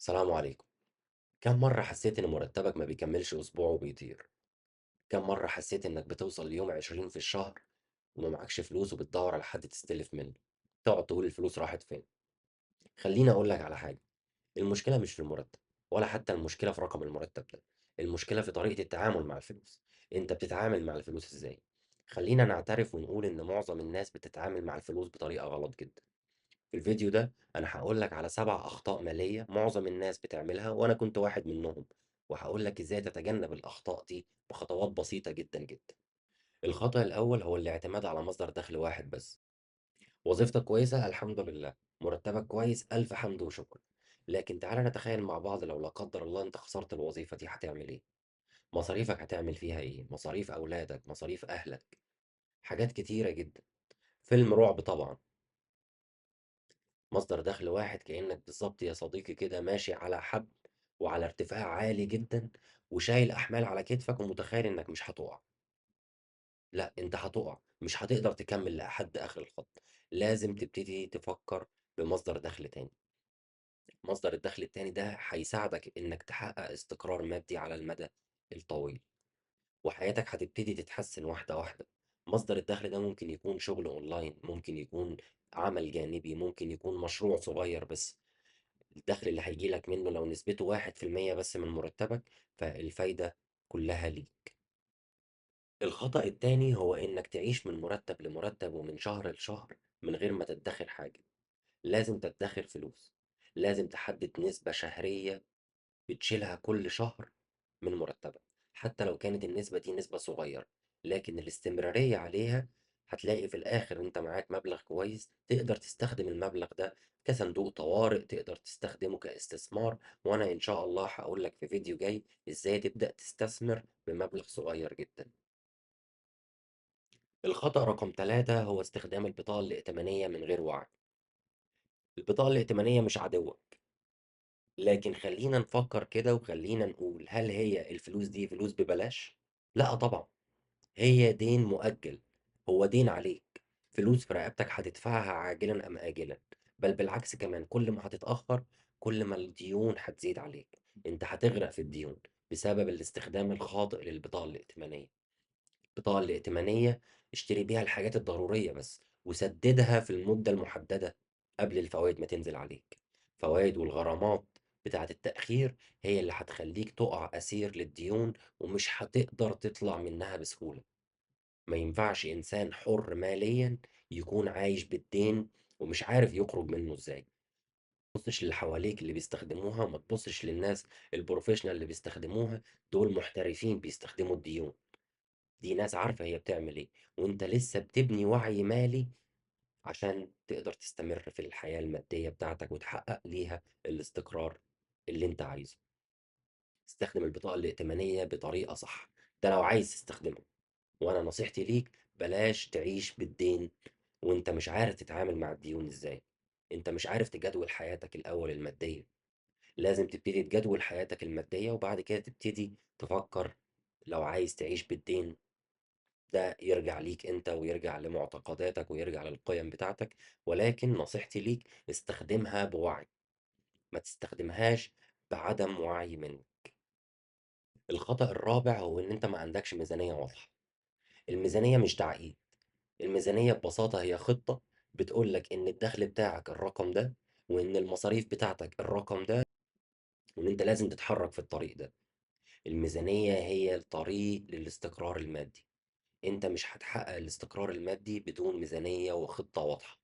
السلام عليكم. كم مرة حسيت إن مرتبك ما بيكملش أسبوع وبيطير؟ كم مرة حسيت إنك بتوصل ليوم 20 في الشهر وما معكش فلوس وبتدور على حد تستلف منه؟ تقعد تقول الفلوس راحت فين؟ خليني أقول لك على حاجة. المشكلة مش في المرتب، ولا حتى المشكلة في رقم المرتب ده. المشكلة في طريقة التعامل مع الفلوس. أنت بتتعامل مع الفلوس إزاي؟ خلينا نعترف ونقول إن معظم الناس بتتعامل مع الفلوس بطريقة غلط جدا. في الفيديو ده أنا هقول لك على 7 أخطاء مالية معظم الناس بتعملها وأنا كنت واحد منهم، وهقول لك إزاي تتجنب الأخطاء دي بخطوات بسيطة جدا جدا. الخطأ الأول هو الاعتماد على مصدر دخل واحد بس. وظيفتك كويسة الحمد لله، مرتبك كويس ألف حمد وشكر. لكن تعالى نتخيل مع بعض لو لا قدر الله أنت خسرت الوظيفة دي هتعمل إيه؟ مصاريفك هتعمل فيها إيه؟ مصاريف أولادك، مصاريف أهلك، حاجات كتيرة جدا. فيلم رعب طبعا. مصدر دخل واحد كأنك بالظبط يا صديقي كده ماشي على حبل وعلى ارتفاع عالي جدا، وشايل أحمال على كتفك ومتخيل إنك مش هتقع. لا، أنت هتقع، مش هتقدر تكمل لحد آخر الخط. لازم تبتدي تفكر بمصدر دخل تاني. مصدر الدخل التاني ده هيساعدك إنك تحقق استقرار مادي على المدى الطويل، وحياتك هتبتدي تتحسن واحدة واحدة. مصدر الدخل ده ممكن يكون شغل أونلاين، ممكن يكون عمل جانبي، ممكن يكون مشروع صغير بس. الدخل اللي هيجي لك منه لو نسبته 1% بس من مرتبك، فالفايدة كلها ليك. الخطأ التاني هو إنك تعيش من مرتب لمرتب ومن شهر لشهر من غير ما تدخر حاجة. لازم تدخر فلوس. لازم تحدد نسبة شهرية بتشيلها كل شهر من مرتبك. حتى لو كانت النسبة دي نسبة صغيرة، لكن الاستمرارية عليها هتلاقي في الآخر أنت معاك مبلغ كويس تقدر تستخدم المبلغ ده كصندوق طوارئ، تقدر تستخدمه كاستثمار. وأنا إن شاء الله هقولك في فيديو جاي إزاي تبدأ تستثمر بمبلغ صغير جدا. الخطأ رقم 3 هو استخدام البطاقة الائتمانية من غير وعي. البطاقة الائتمانية مش عدوة، لكن خلينا نفكر كده وخلينا نقول هل هي الفلوس دي فلوس ببلاش؟ لا طبعا، هي دين مؤجل. هو دين عليك، فلوس في رقبتك هتدفعها عاجلا أم آجلا. بل بالعكس كمان، كل ما هتتأخر كل ما الديون هتزيد عليك. انت هتغرق في الديون بسبب الاستخدام الخاطئ للبطاقة الائتمانية. البطاقة الائتمانية اشتري بيها الحاجات الضرورية بس، وسددها في المدة المحددة قبل الفوائد ما تنزل عليك. فوائد والغرامات بتاعة التأخير هي اللي هتخليك تقع أسير للديون، ومش هتقدر تطلع منها بسهولة. ما ينفعش إنسان حر ماليا يكون عايش بالدين ومش عارف يخرج منه إزاي. ما تبصش اللي حواليك اللي بيستخدموها، ما تبصش للناس البروفيشنال اللي بيستخدموها. دول محترفين بيستخدموا الديون. دي ناس عارفة هي بتعمل ايه، وانت لسه بتبني وعي مالي عشان تقدر تستمر في الحياة المادية بتاعتك وتحقق ليها الاستقرار اللي انت عايزه. استخدم البطاقة الائتمانية بطريقة صح، ده لو عايز تستخدمها. وانا نصيحتي ليك بلاش تعيش بالدين وانت مش عارف تتعامل مع الديون ازاي. انت مش عارف تجدول حياتك الاول المادية. لازم تبتدي تجدول حياتك المادية وبعد كده تبتدي تفكر لو عايز تعيش بالدين. ده يرجع ليك انت ويرجع لمعتقداتك ويرجع للقيم بتاعتك. ولكن نصيحتي ليك استخدمها بوعي، ما تستخدمهاش بعدم وعي منك. الخطأ الرابع هو ان انت ما عندكش ميزانية واضحة. الميزانية مش تعقيد. الميزانية ببساطة هي خطة بتقول لك ان الدخل بتاعك الرقم ده، وان المصاريف بتاعتك الرقم ده، وان انت لازم تتحرك في الطريق ده. الميزانية هي الطريق للاستقرار المادي. انت مش هتحقق الاستقرار المادي بدون ميزانية وخطة واضحة.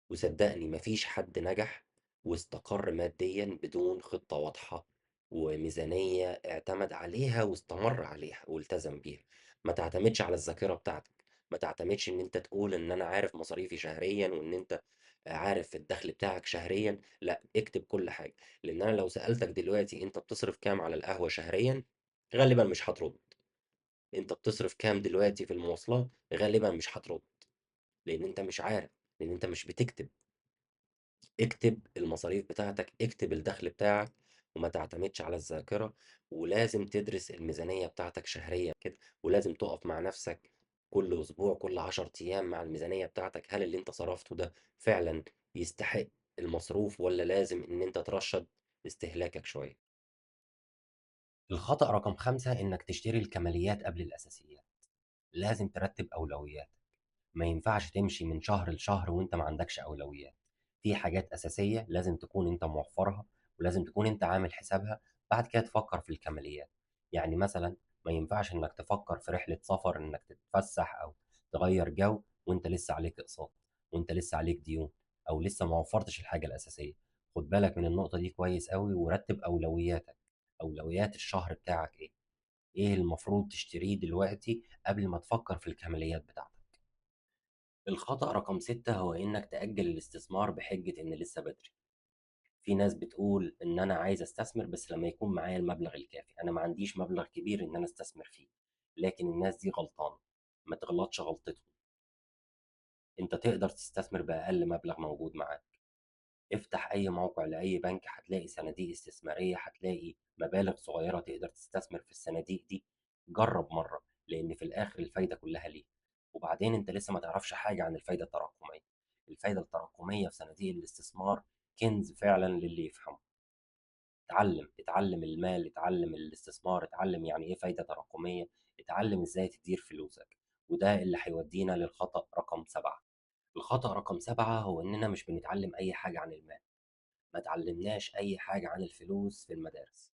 وصدقني مفيش حد نجح واستقر ماديا بدون خطة واضحة وميزانية اعتمد عليها واستمر عليها والتزم بيها. ما تعتمدش على الذاكرة بتاعتك. ما تعتمدش ان انت تقول ان انا عارف مصاريفي شهريا وان انت عارف الدخل بتاعك شهريا. لا، اكتب كل حاجة. لان انا لو سألتك دلوقتي انت بتصرف كام على القهوة شهريا، غالبا مش هترد. انت بتصرف كام دلوقتي في المواصلات، غالبا مش هترد. لان انت مش عارف، لان انت مش بتكتب. اكتب المصاريف بتاعتك، اكتب الدخل بتاعك، وما تعتمدش على الذاكرة. ولازم تدرس الميزانية بتاعتك شهريا كده، ولازم تقف مع نفسك كل أسبوع، كل 10 أيام مع الميزانية بتاعتك. هل اللي انت صرفته ده فعلا يستحق المصروف والّا لازم إن أنت ترشّد استهلاكك شوية؟ الخطأ رقم 5 إنك تشتري الكماليات قبل الأساسيات، لازم ترتّب أولوياتك، ما ينفعش تمشي من شهر لشهر وأنت ما عندكش أولويات، في حاجات أساسية لازم تكون أنت موفّرها ولازم تكون أنت عامل حسابها، بعد كده تفكّر في الكماليات، يعني مثلًا ما ينفعش إنك تفكّر في رحلة سفر إنك تتفسّح أو تغيّر جو وأنت لسه عليك أقساط، وأنت لسه عليك ديون، أو لسه ما وفّرتش الحاجة الأساسية، خُد بالك من النقطة دي كويس أوي ورتّب أولوياتك، أولويات الشهر بتاعك إيه؟ إيه المفروض تشتريه دلوقتي قبل ما تفكّر في الكماليات بتاعتك. الخطأ رقم 6 هو إنك تأجّل الاستثمار بحجة إن لسه بدري. في ناس بتقول إن أنا عايز أستثمر بس لمّا يكون معايا المبلغ الكافي، أنا ما عنديش مبلغ كبير إن أنا أستثمر فيه، لكن الناس دي غلطانة، ما تغلطش غلطتهم، أنت تقدر تستثمر بأقل مبلغ موجود معاك. افتح أي موقع لأي بنك هتلاقي صناديق استثمارية، هتلاقي مبالغ صغيرة تقدر تستثمر في الصناديق دي، جرّب مرّة، لإن في الآخر الفايدة كلّها ليك، وبعدين أنت لسه ما تعرفش حاجة عن الفايدة التراكمية، الفايدة التراكمية في صناديق الاستثمار كنز فعلًا للي يفهمه، اتعلّم المال، اتعلّم الاستثمار، اتعلّم يعني إيه فايدة تراكمية، اتعلّم إزاي تدير فلوسك، وده اللي هيودينا للخطأ رقم 7. الخطأ رقم 7 هو إننا مش بنتعلّم أي حاجة عن المال. ما اتعلمناش أي حاجة عن الفلوس في المدارس،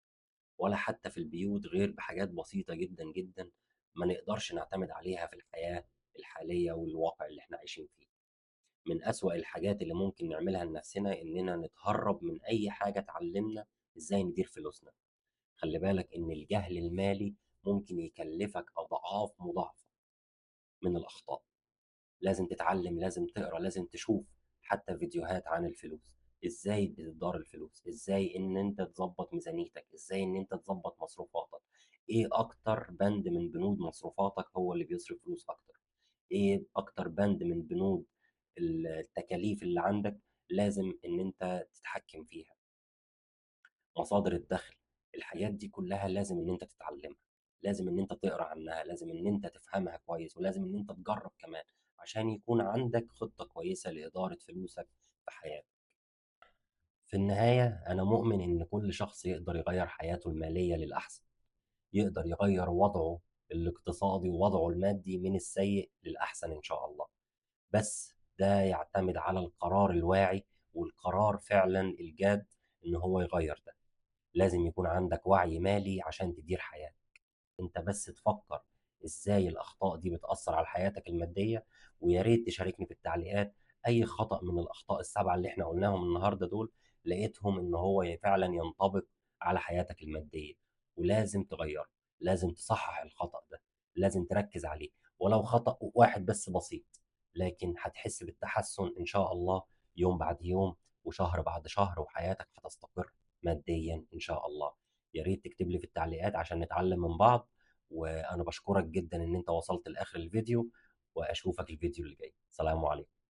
ولا حتى في البيوت غير بحاجات بسيطة جدًا، جدًا ما نقدرش نعتمد عليها في الحياة الحالية والواقع اللي إحنا عايشين فيه. من أسوأ الحاجات اللي ممكن نعملها لنفسنا إننا نتهرب من أي حاجة تعلمنا إزاي ندير فلوسنا. خلّي بالك إن الجهل المالي ممكن يكلفك أضعاف مضاعفة من الأخطاء. لازم تتعلم، لازم تقرا، لازم تشوف حتى فيديوهات عن الفلوس، إزاي بتدار الفلوس، إزاي إن أنت تضبّط ميزانيتك، إزاي إن أنت تضبّط مصروفاتك، إيه أكتر بند من بنود مصروفاتك هو اللي بيصرف فلوس أكتر، إيه أكتر بند من بنود التكاليف اللي عندك لازم إن أنت تتحكّم فيها. مصادر الدخل، الحاجات دي كلّها لازم إن أنت تتعلّمها، لازم إن أنت تقرا عنها، لازم إن أنت تفهمها كويس، ولازم إن أنت تجرّب كمان، عشان يكون عندك خطة كويسة لإدارة فلوسك في حياتك. في النهاية أنا مؤمن إن كل شخص يقدر يغيّر حياته المالية للأحسن، يقدر يغيّر وضعه الاقتصادي ووضعه المادي من السيء للأحسن إن شاء الله، بس ده يعتمد على القرار الواعي والقرار فعلًا الجاد إن هو يغيّر ده. لازم يكون عندك وعي مالي عشان تدير حياتك، أنت بس تفكّر إزاي الأخطاء دي بتأثّر على حياتك المادية، ويا ريت تشاركني في التعليقات أي خطأ من الأخطاء ال7 اللي إحنا قُلناهم النهارده دول، لقيتهم إن هو فعلًا ينطبق على حياتك المادية، ولازم تغيّره، لازم تصحّح الخطأ ده، لازم تركّز عليه، ولو خطأ واحد بس بسيط، لكن هتحس بالتحسّن إن شاء الله يوم بعد يوم، وشهر بعد شهر، وحياتك هتستقر ماديًا إن شاء الله. يا ريت تكتب لي في التعليقات عشان نتعلم من بعض، وأنا باشكرك جدًا إن أنت وصلت لآخر الفيديو، وأشوفك الفيديو اللي جاي، سلام عليكم.